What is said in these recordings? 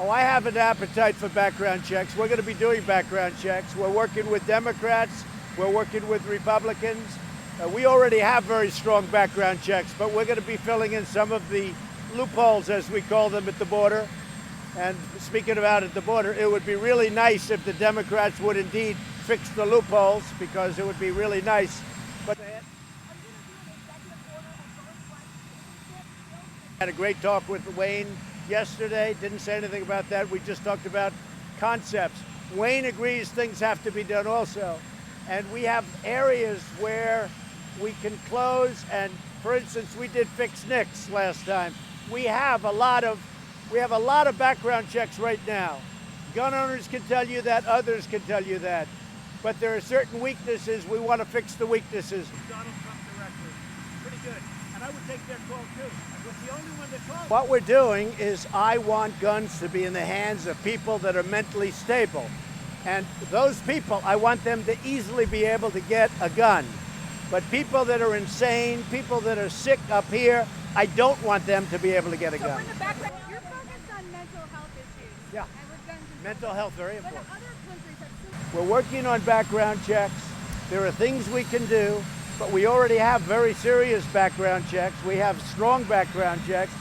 Oh, I have an appetite for background checks. We're going to be doing background checks. We're working with Democrats. We're working with Republicans. We already have very strong background checks, but we're going to be filling in some of the loopholes, as we call them, at the border. And speaking about at the border, it would be really nice if the Democrats would indeed fix the loopholes, because it would be really nice. But I had a great talk with Wayne yesterday. Didn't say anything about that. We just talked about concepts. Wayne agrees things have to be done also. And we have areas where we can close. And for instance, we did fix NICS last time. We have a lot of background checks right now. Gun owners can tell you that, others can tell you that. But there are certain weaknesses. We want to fix the weaknesses. Donald Trump directly. Pretty good. And I would take their call too. I was the only one that called. What we're doing is I want guns to be in the hands of people that are mentally stable. And those people, I want them to easily be able to get a gun. But people that are insane, people that are sick up here, I don't want them to be able to get a gun. So in the background, you're focused on mental health issues. Yeah. And with guns and mental health, very important. But other countries have We're working on background checks. There are things we can do, but we already have very serious background checks. We have strong background checks.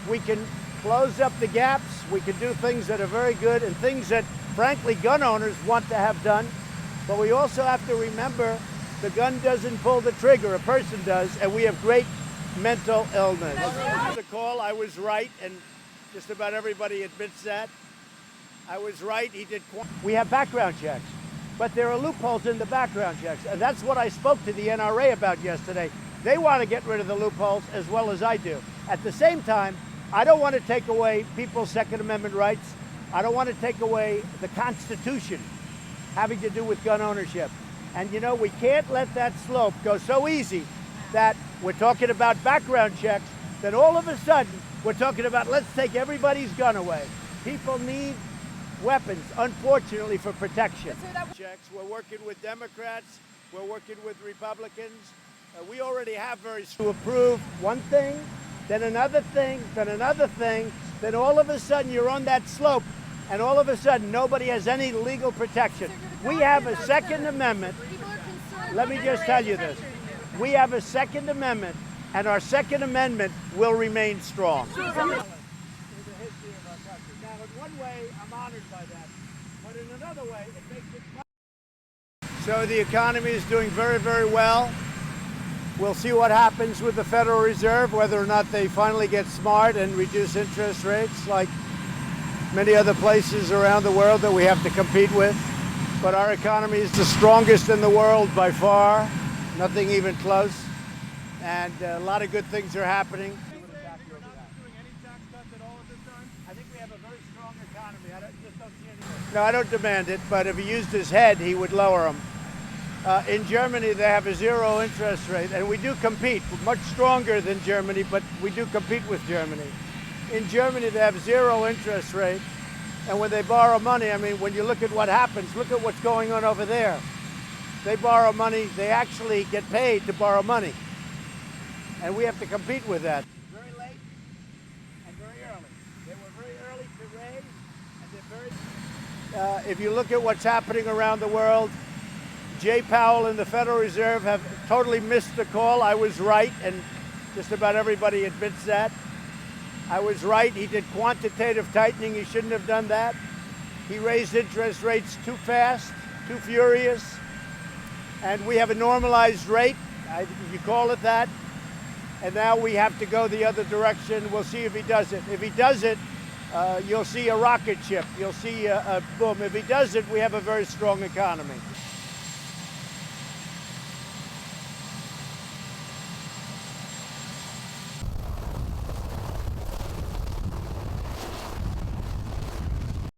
We can close up the gaps. We can do things that are very good and things that, frankly, gun owners want to have done. But we also have to remember the gun doesn't pull the trigger, a person does, and we have great mental illness. The call, I was right, and just about everybody admits that. I was right, he did. We have background checks, but there are loopholes in the background checks, and that's what I spoke to the NRA about yesterday. They want to get rid of the loopholes as well as I do. At the same time, I don't want to take away people's Second Amendment rights. I don't want to take away the Constitution having to do with gun ownership. And you know, we can't let that slope go so easy that we're talking about background checks, then all of a sudden we're talking about let's take everybody's gun away. People need weapons, unfortunately, for protection. Checks. We're working with Democrats. We're working with Republicans. We already have very to approve one thing, then another thing, then another thing. Then all of a sudden you're on that slope, and all of a sudden nobody has any legal protection. We have a Second Amendment. Let me just tell you this. We have a Second Amendment, and our Second Amendment will remain strong. There's a history of our country. Now, in one way, I'm honored by that, but in another way, it makes it. So the economy is doing very, very well. We'll see what happens with the Federal Reserve, whether or not they finally get smart and reduce interest rates like many other places around the world that we have to compete with. But our economy is the strongest in the world by far, nothing even close, and a lot of good things are happening. You're not doing any tax cuts at all at this time? I think we have a very strong economy. I just don't see any. No, I don't demand it, but if he used his head, he would lower them. In Germany, they have a zero interest rate, and we do compete. We're much stronger than Germany, but we do compete with Germany. In Germany, they have zero interest rate. And when they borrow money, I mean, when you look at what happens, look at what's going on over there. They borrow money, they actually get paid to borrow money. And we have to compete with that. Very late and very early. They were very early to raise, and they're very... if you look at what's happening around the world, Jay Powell and the Federal Reserve have totally missed the call. I was right, and just about everybody admits that. I was right. He did quantitative tightening. He shouldn't have done that. He raised interest rates too fast, too furious. And we have a normalized rate, you call it that. And now we have to go the other direction. We'll see if he does it. If he does it, you'll see a rocket ship. You'll see a boom. If he does it, we have a very strong economy.